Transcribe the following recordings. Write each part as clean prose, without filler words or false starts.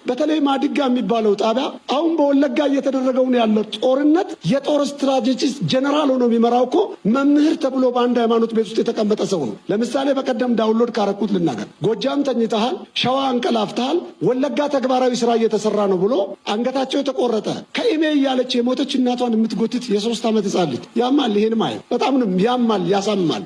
በተለይ ማዲጋ የሚባለው ጣቢያ አሁን በወለጋ እየተደረገው ያለው ጦርነት የጦር ስትራቴጂስት ጀነራል ሆኖ የሚመራው እኮ መምህር ተብሎ በአንድ ሃይማኖት ቤት ውስጥ የተቀመጠ ሰው ነው። ለምሳሌ በቀደም ዳውንሎድ ካረኩት ልናገር። ጎጃም ተኝተሃል፣ ሸዋ አንቀላፍተሃል፣ ወለጋ ተግባራዊ ስራ እየተሰራ ነው ብሎ አንገታቸው የተቆረጠ ከኢሜ እያለች የሞተች እናቷን የምትጎትት የ3 ዓመት ህጻን ልጅ ያማል። ይሄን ማየት በጣም ነው ያማል፣ ያሳማል።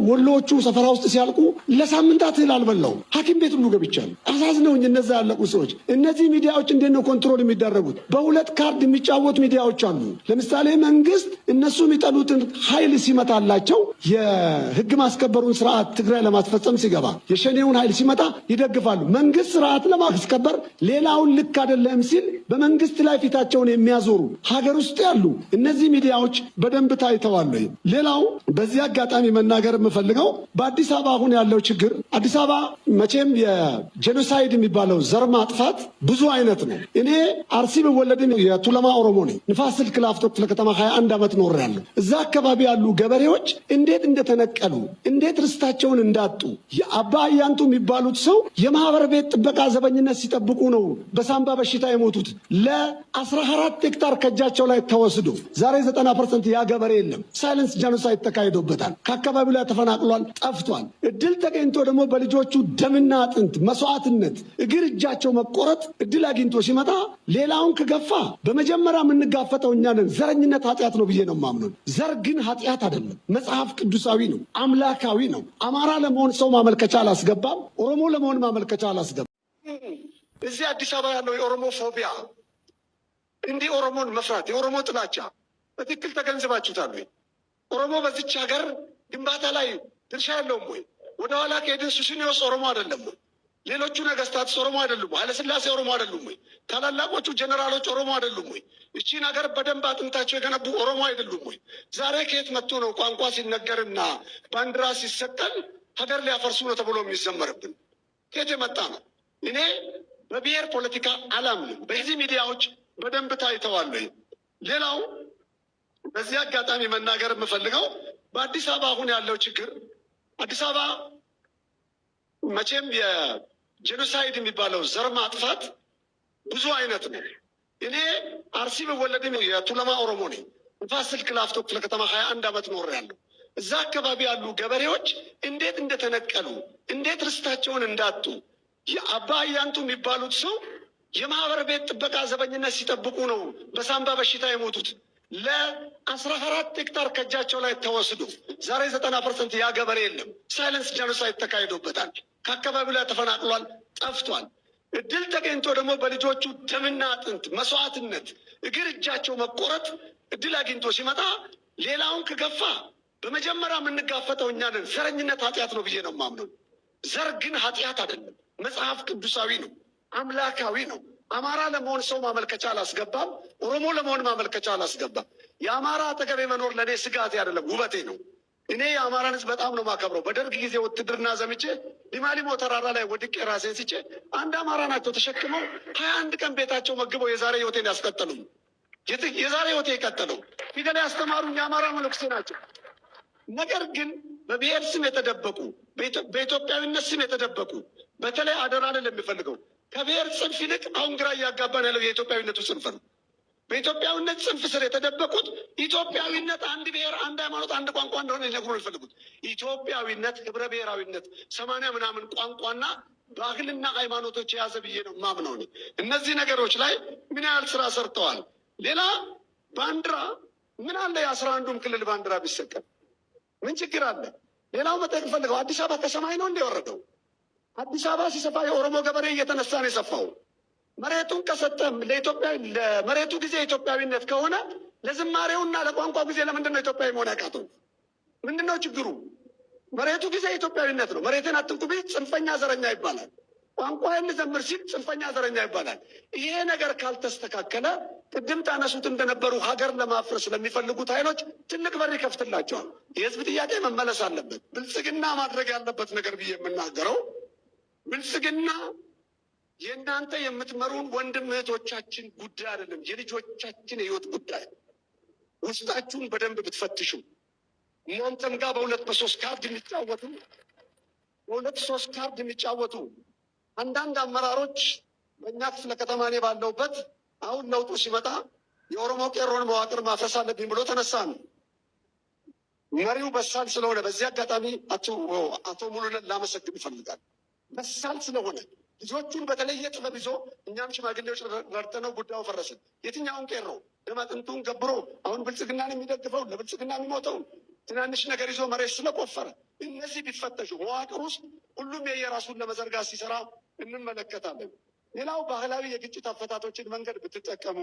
ወሎዎቹ ሰፈራ ውስጥ ሲያልቁ ለሳምንታት እህል አልበላሁም። ሐኪም ቤት ሁሉ ገብቻለሁ። አሳዝነውኝ እነዛ ያለቁ ሰዎች። እነዚህ ሚዲያዎች እንዴት ነው ኮንትሮል የሚደረጉት? በሁለት ካርድ የሚጫወቱ ሚዲያዎች አሉ። ለምሳሌ መንግስት እነሱ የሚጠሉትን ኃይል ሲመታላቸው የህግ ማስከበሩን ስርዓት ትግራይ ለማስፈጸም ሲገባ የሸኔውን ኃይል ሲመጣ ይደግፋሉ። መንግስት ስርዓት ለማስከበር ሌላውን ልክ አይደለም ሲል በመንግስት ላይ ፊታቸውን የሚያዞሩ ሀገር ውስጥ ያሉ እነዚህ ሚዲያዎች በደንብ ታይተዋል። ሌላው በዚህ አጋጣሚ መናገር የምፈልገው በአዲስ አበባ አሁን ያለው ችግር አዲስ አበባ መቼም የጄኖሳይድ የሚባለው ዘር ማጥፋት ብዙ አይነት ነው። እኔ አርሲ ብወለድም የቱለማ ኦሮሞ ነኝ። ንፋስ ስልክ ላፍቶ ክፍለ ከተማ 21 ዓመት ኖሬያለሁ። እዛ አካባቢ ያሉ ገበሬዎች እንዴት እንደተነቀሉ እንዴት ርስታቸውን እንዳጡ የአባ አያንቱ የሚባሉት ሰው የማህበር ቤት ጥበቃ ዘበኝነት ሲጠብቁ ነው በሳምባ በሽታ የሞቱት። ለ14 ሄክታር ከእጃቸው ላይ ተወስዶ ዛሬ 90% ያ ገበሬ የለም። ሳይለንስ ጄኖሳይድ ተካሂዶበታል። ከአካባቢው ላይ ተፈናቅሏል፣ ጠፍቷል። እድል ተገኝቶ ደግሞ በልጆቹ ደምና አጥንት መስዋዕትነት እግር እጃቸው መቆረጥ እድል አግኝቶ ሲመጣ ሌላውን ከገፋ በመጀመሪያ የምንጋፈጠው እኛ ነን። ዘረኝነት ኃጢአት ነው ብዬ ነው የማምነው። ዘር ግን ኃጢአት አይደለም፣ መጽሐፍ ቅዱሳዊ ነው፣ አምላካዊ ነው። አማራ ለመሆን ሰው ማመልከቻ አላስገባም፣ ኦሮሞ ለመሆን ማመልከቻ አላስገባም። እዚህ አዲስ አበባ ያለው የኦሮሞ ፎቢያ እንዲህ ኦሮሞን መፍራት የኦሮሞ ጥላቻ በትክክል ተገንዝባችሁታል ወይ? ኦሮሞ በዚች ሀገር ግንባታ ላይ ድርሻ የለውም ወይ? ወደ ኋላ ከሄድን ሱስንዮስ ኦሮሞ አይደለም ወይ? ሌሎቹ ነገስታትስ ኦሮሞ አይደሉም? ኃይለሥላሴ ኦሮሞ አይደሉም ወይ? ታላላቆቹ ጀነራሎች ኦሮሞ አይደሉም ወይ? እቺን ሀገር በደንብ አጥንታቸው የገነቡ ኦሮሞ አይደሉም ወይ? ዛሬ ከየት መጥቶ ነው ቋንቋ ሲነገርና ባንዲራ ሲሰቀል ሀገር ሊያፈርሱ ነው ተብሎ የሚዘመርብን? ከየት የመጣ ነው? እኔ በብሔር ፖለቲካ አላምንም። በዚህ ሚዲያዎች በደንብ ታይተዋል። ሌላው በዚህ አጋጣሚ መናገር የምፈልገው በአዲስ አበባ አሁን ያለው ችግር አዲስ አበባ መቼም የጄኖሳይድ የሚባለው ዘር ማጥፋት ብዙ አይነት ነው። እኔ አርሲ ብወለድም የቱለማ ኦሮሞ ነኝ። ንፋስ ስልክ ላፍቶ ክፍለ ከተማ 21 ዓመት ኖሬያለሁ። እዛ አካባቢ ያሉ ገበሬዎች እንዴት እንደተነቀሉ እንዴት ርስታቸውን እንዳጡ የአባ አያንቱ የሚባሉት ሰው የማህበር ቤት ጥበቃ ዘበኝነት ሲጠብቁ ነው በሳምባ በሽታ የሞቱት። ለ14 ሄክታር ከእጃቸው ላይ ተወስዶ ዛሬ 90% ያ ገበሬ የለም። ሳይለንስ ጄኖሳይድ ተካሂዶበታል። ከአካባቢው ላይ ተፈናቅሏል፣ ጠፍቷል። እድል ተገኝቶ ደግሞ በልጆቹ ደምና አጥንት መስዋዕትነት እግር እጃቸው መቆረጥ እድል አግኝቶ ሲመጣ ሌላውን ከገፋ በመጀመሪያ የምንጋፈጠው እኛ ነን። ዘረኝነት ኃጢአት ነው ብዬ ነው የማምነው። ዘር ግን ኃጢአት አይደለም፣ መጽሐፍ ቅዱሳዊ ነው፣ አምላካዊ ነው። አማራ ለመሆን ሰው ማመልከቻ አላስገባም፣ ኦሮሞ ለመሆን ማመልከቻ አላስገባም። የአማራ አጠገቤ መኖር ለእኔ ስጋቴ አይደለም፣ ውበቴ ነው። እኔ የአማራን ሕዝብ በጣም ነው ማከብረው። በደርግ ጊዜ ውትድርና ዘምቼ ሊማሊሞ ተራራ ላይ ወድቄ ራሴን ስቼ አንድ አማራ ናቸው ተሸክመው 21 ቀን ቤታቸው መግበው የዛሬ ህይወቴን ያስቀጠሉኝ። የዛሬ ህይወቴ የቀጠለው ፊደል ያስተማሩኝ የአማራ መነኩሴ ናቸው። ነገር ግን በብሔር ስም የተደበቁ በኢትዮጵያዊነት ስም የተደበቁ በተለይ አደራን ለሚፈልገው ከብሔር ጽንፍ ይልቅ አሁን ግራ እያጋባን ያለው የኢትዮጵያዊነቱ ጽንፍ ነው። በኢትዮጵያዊነት ጽንፍ ስር የተደበቁት ኢትዮጵያዊነት አንድ ብሔር፣ አንድ ሃይማኖት፣ አንድ ቋንቋ እንደሆነ ሊነግሩ የሚፈልጉት ኢትዮጵያዊነት ህብረ ብሔራዊነት 80 ምናምን ቋንቋና ባህልና ሃይማኖቶች የያዘ ብዬ ነው ማምነው። እነዚህ ነገሮች ላይ ምን ያህል ስራ ሰርተዋል? ሌላ ባንዲራ ምን አለ? የ11ዱም ክልል ባንዲራ ቢሰቀል ምን ችግር አለ? ሌላው መጠየቅ ፈልገው አዲስ አበባ ከሰማይ ነው እንደወረደው? አዲስ አበባ ሲሰፋ የኦሮሞ ገበሬ እየተነሳ ነው የሰፋው። መሬቱን ከሰጠም ለመሬቱ ጊዜ ኢትዮጵያዊነት ከሆነ ለዝማሬውና ለቋንቋ ጊዜ ለምንድን ነው ኢትዮጵያዊ መሆን ያቃተው? ምንድን ነው ችግሩ? መሬቱ ጊዜ ኢትዮጵያዊነት ነው። መሬትን አትንኩ ቢል ጽንፈኛ ዘረኛ ይባላል። ቋንቋ እንዘምር ሲል ጽንፈኛ ዘረኛ ይባላል። ይሄ ነገር ካልተስተካከለ ቅድም ታነሱት እንደነበሩ ሀገር ለማፍረስ ለሚፈልጉት ኃይሎች ትልቅ በር ይከፍትላቸዋል። የህዝብ ጥያቄ መመለስ አለበት። ብልጽግና ማድረግ ያለበት ነገር ብዬ የምናገረው ብልጽግና የእናንተ የምትመሩን ወንድም እህቶቻችን ጉዳይ አይደለም፣ የልጆቻችን የህይወት ጉዳይ። ውስጣችሁን በደንብ ብትፈትሹ እናንተም ጋር በሁለት በሶስት ካርድ የሚጫወቱ አንዳንድ አመራሮች በእኛ ክፍለ ከተማ እኔ ባለሁበት አሁን ለውጡ ሲመጣ የኦሮሞ ቄሮን መዋቅር ማፍረስ አለብኝ ብሎ ተነሳ ነው። መሪው በሳል ስለሆነ በዚህ አጋጣሚ አቶ ሙሉነን ላመሰግን ይፈልጋል። በሳል ስለሆነ ልጆቹን በተለየ ጥበብ ይዞ እኛም ሽማግሌዎች ረድተነው ጉዳዩ ፈረስን። የትኛውን ቄሮ ለማጥንቱን ገብሮ አሁን ብልጽግናን የሚደግፈው ለብልጽግና የሚሞተው ትናንሽ ነገር ይዞ መሬት ስለቆፈረ እነዚህ ቢፈተሹ መዋቅር ውስጥ ሁሉም የየራሱን ለመዘርጋት ሲሰራ እንመለከታለን። ሌላው ባህላዊ የግጭት አፈታቶችን መንገድ ብትጠቀሙ፣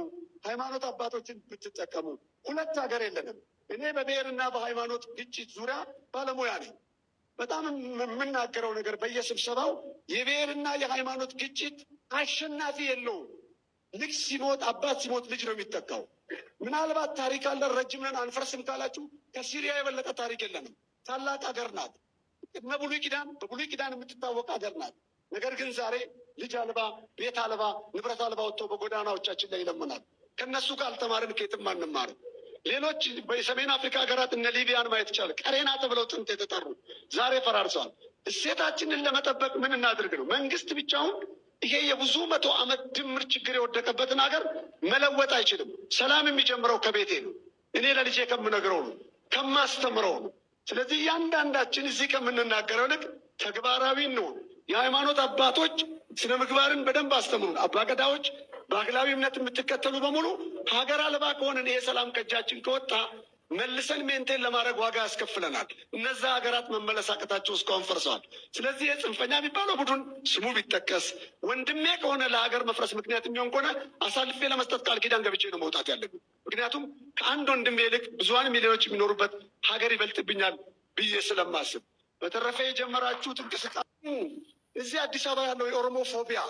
ሃይማኖት አባቶችን ብትጠቀሙ፣ ሁለት ሀገር የለንም። እኔ በብሔርና በሃይማኖት ግጭት ዙሪያ ባለሙያ ነኝ። በጣም የምናገረው ነገር በየስብሰባው የብሔርና የሃይማኖት ግጭት አሸናፊ የለውም። ልጅ ሲሞት አባት ሲሞት ልጅ ነው የሚተካው። ምናልባት ታሪክ አለን ረጅም ነን አንፈርስም ካላችሁ ከሲሪያ የበለጠ ታሪክ የለንም። ታላቅ ሀገር ናት። ቅድመ ብሉይ ኪዳን በብሉይ ኪዳን የምትታወቅ ሀገር ናት። ነገር ግን ዛሬ ልጅ አልባ ቤት አልባ ንብረት አልባ ወጥቶ በጎዳናዎቻችን ላይ ይለምናል። ከእነሱ ካልተማርን ከየትም አንማርም። ሌሎች በሰሜን አፍሪካ ሀገራት እነ ሊቢያን ማየት ይቻላል። ቀሬና ተብለው ጥንት የተጠሩ ዛሬ ፈራርሰዋል። እሴታችንን ለመጠበቅ ምን እናድርግ ነው? መንግስት ብቻውን ይሄ የብዙ መቶ ዓመት ድምር ችግር የወደቀበትን ሀገር መለወጥ አይችልም። ሰላም የሚጀምረው ከቤቴ ነው። እኔ ለልጄ ከምነግረው ነው፣ ከማስተምረው ነው። ስለዚህ እያንዳንዳችን እዚህ ከምንናገረው ልክ ተግባራዊ ነው። የሃይማኖት አባቶች ስነ ምግባርን በደንብ አስተምሩን። አባገዳዎች በአግላዊ እምነት የምትከተሉ በሙሉ ሀገር አልባ ከሆንን ይሄ ሰላም ከእጃችን ከወጣ መልሰን ሜንቴን ለማድረግ ዋጋ ያስከፍለናል። እነዛ ሀገራት መመለስ አቅታቸው እስካሁን ፈርሰዋል። ስለዚህ የጽንፈኛ የሚባለው ቡድን ስሙ ቢጠቀስ ወንድሜ ከሆነ ለሀገር መፍረስ ምክንያት የሚሆን ከሆነ አሳልፌ ለመስጠት ቃል ኪዳን ገብቼ ነው መውጣት ያለብን። ምክንያቱም ከአንድ ወንድሜ ይልቅ ብዙሀን ሚሊዮኖች የሚኖሩበት ሀገር ይበልጥብኛል ብዬ ስለማስብ። በተረፈ የጀመራችሁት እንቅስቃሴ እዚህ አዲስ አበባ ያለው የኦሮሞ ፎቢያ